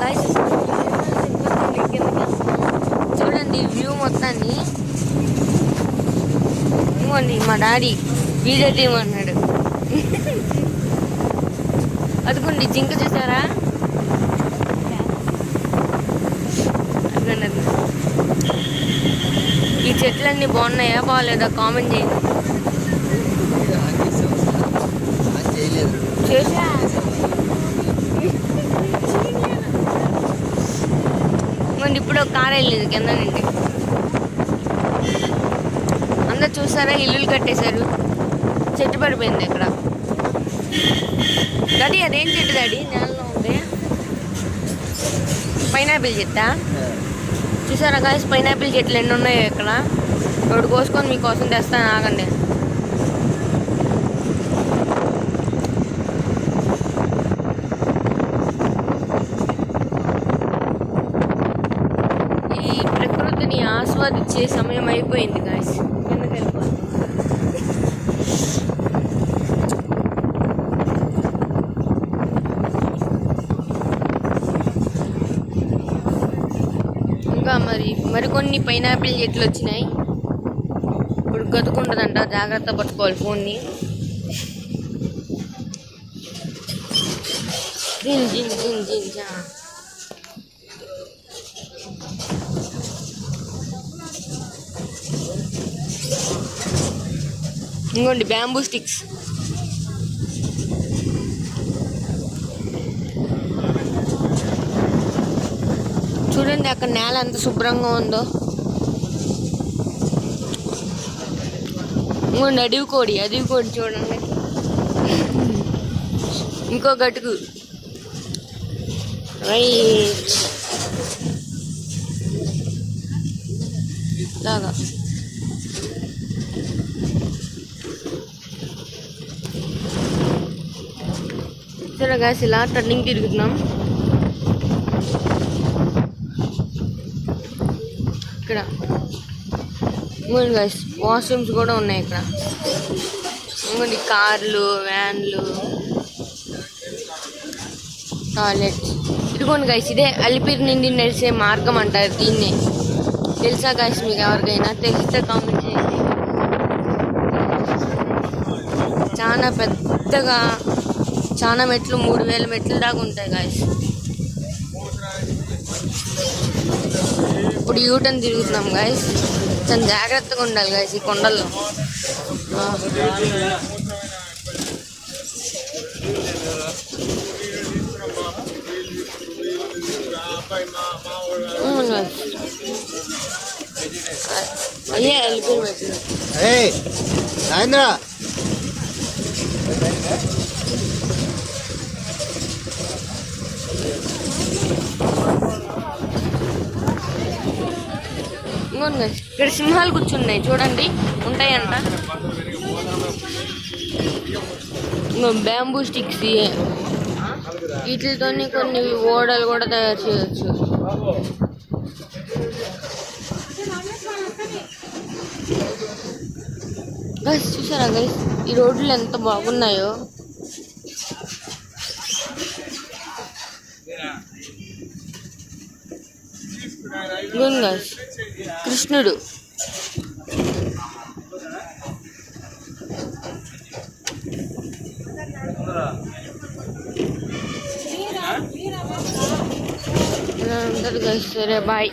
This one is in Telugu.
గాయ్స్ చూడండి వ్యూ మొత్తాన్ని. ఇవ్వండి మా డాడీ వీడియో తీయమన్నాడు. అదిగోండి జింక చూసారా? అదిగోండి ఈ చెట్లన్నీ బాగున్నాయా బాగాలేదా కామెంట్ చేయండి. చూసా ఇప్పుడు ఒక కారు వెళ్ళేది కింద నుండి. అందరు చూసారా? ఇల్లులు కట్టేశారు, చెట్టు పడిపోయింది అక్కడ. డాడీ అదేం చెట్టు డాడీ నేలలో ఉంది? పైనాపిల్ చెట్టా? చూసారా గాయస్ పైనాపిల్ చెట్లు ఎన్ని ఉన్నాయో ఇక్కడ. ఒకటి కోసుకొని మీకోసం తెస్తాను, ఆగండి. ఈ ప్రకృతిని ఆస్వాదించే సమయం అయిపోయింది గాయస్. కిందకి వెళ్ళిపోతుంది. ఇంకా మరికొన్ని పైనాపిల్ చెట్లు వచ్చినాయి. ఇప్పుడు గతుకుంటుందంట, జాగ్రత్త పట్టుకోవాలి ఫోన్ని. ఇంకోండి బ్యాంబూ స్టిక్స్. చూడండి అక్కడ నేల ఎంత శుభ్రంగా ఉందో. ఇంకోండి అడవి కోడి చూడండి. ఇంకో గటుకు లాగా. సరే గాయస్ ఇలా టర్నింగ్ తిరుగుతున్నాం. ఇక్కడ గాయస్ వాష్రూమ్స్ కూడా ఉన్నాయి ఇక్కడ. ఇంకోండి కార్లు, వ్యాన్లు, టాయిలెట్స్. ఇదిగోండి గాయస్ ఇదే అలిపిరి నుండి నడిచే మార్గం అంటారు దీన్ని. తెలుసా గాయస్ మీకు ఎవరికైనా? తెలిస్తే కామెంట్ చేయండి. చాలా పెద్దగా, చాలా మెట్లు, 3000 మెట్లు దాకా ఉంటాయి గాయస్. ఇప్పుడు యూటర్న్ తిరుగుతున్నాం గాయస్. చాలా జాగ్రత్తగా ఉండాలి గాయస్ ఈ కొండల్లో. అయ్యే వెళ్ళిపోయి ఇక్కడ సింహాలు కూర్చున్నాయి చూడండి, ఉంటాయంట. బ్యాంబూ స్టిక్స్ వీటితో కొన్ని ఓడలు కూడా తయారు చేయవచ్చు. గైస్ చూసారా గైస్ ఈ రోడ్లు ఎంత బాగున్నాయో. కృష్ణుడు ఇలా ఉంటుంది గైస్. సరే బాయ్.